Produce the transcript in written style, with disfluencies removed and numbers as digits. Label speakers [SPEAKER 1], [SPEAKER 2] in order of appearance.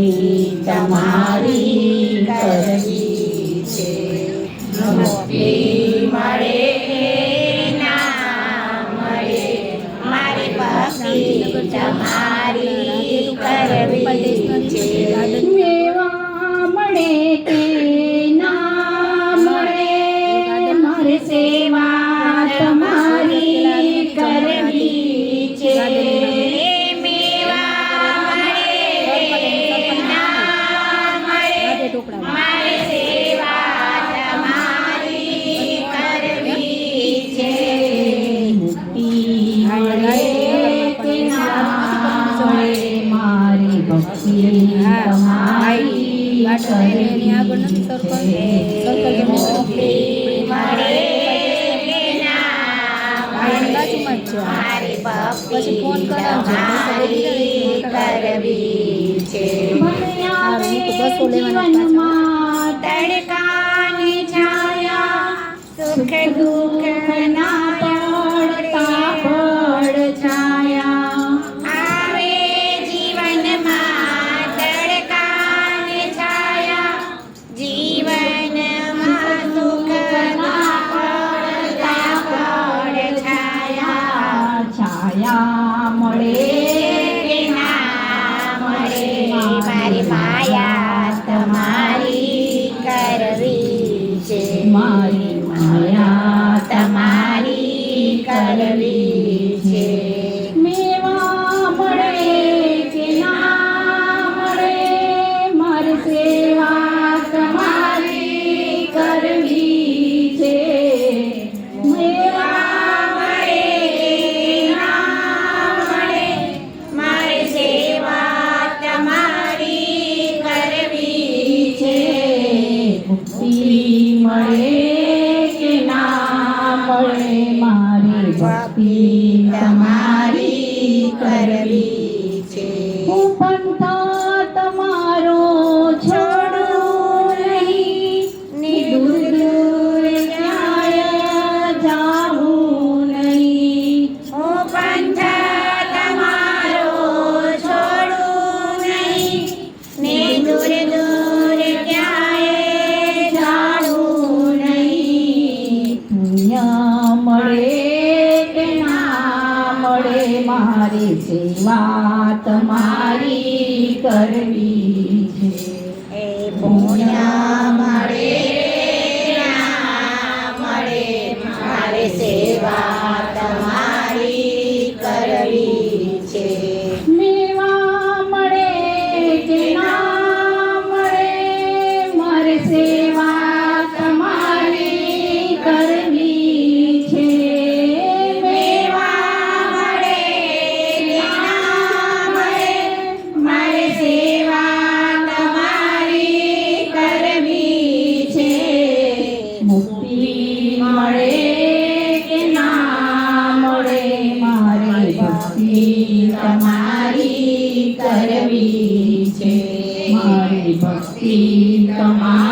[SPEAKER 1] ભક્તિ તમારી કરવી છે. મુક્તિ મળે ના મળે, મારી ભક્તિ તમારી કરવી છે. મેવા મળે કે ના મળે, મારી સેવા તમારી કરવી છે. મેવા મળે ના મળે, મારી સેવા તમારી કરવી છે. મુક્તિ મળે કે ના મળે, મારી ભક્તિ તમારી કરવી છે. મુક્તિ મળે કે ના મળે, મારી ભક્તિ તમારી કરવી છે. જીવનમાં તડકાની છાયા, સુખ દુઃખ ના પડતા પડછાયા. આવે જીવનમાં તડકાની છાયા, જીવનમાં સુખ ના પડતા પડછાયા. છાયા મળે કે ના મળે, મારી માયા તમારી કરવી છે. મારી માયા તમારી કરવી છે. મેવા મળે કે ના મળે, મારી સેવા તમારી કરવી છે. મેવા મળે કે ના મળે, મારી સેવા તમારી કરવી છે. મુક્તિ મળે કે ના મળે, મારી ભક્તિ તમારી કરવી છે. હું પંથા તમારો છોડું નહીં, ને દૂર દૂર ક્યાંય જાઉં નહીં. હું પંથા તમારો છોડું નહીં, ને દૂર દૂર ક્યાંય જાઉં નહીં. પુણ્ય મળે કે ના મળે, મારી સેવા તમારી કરવી છે. એ પુણ્ય મળે ના મળે, મારી સેવા તમારી કરવી છે. મેવા મળે કે ના મળે, મારી સેવા તમારી કરવી છે. મેવા મળે કે ના મળે, મારી સેવા તમારી કરવી છે. મુક્તિ મળે કે ના મળે, મારી ભક્તિ તમારી કરવી છે. મારી ભક્તિ તમારી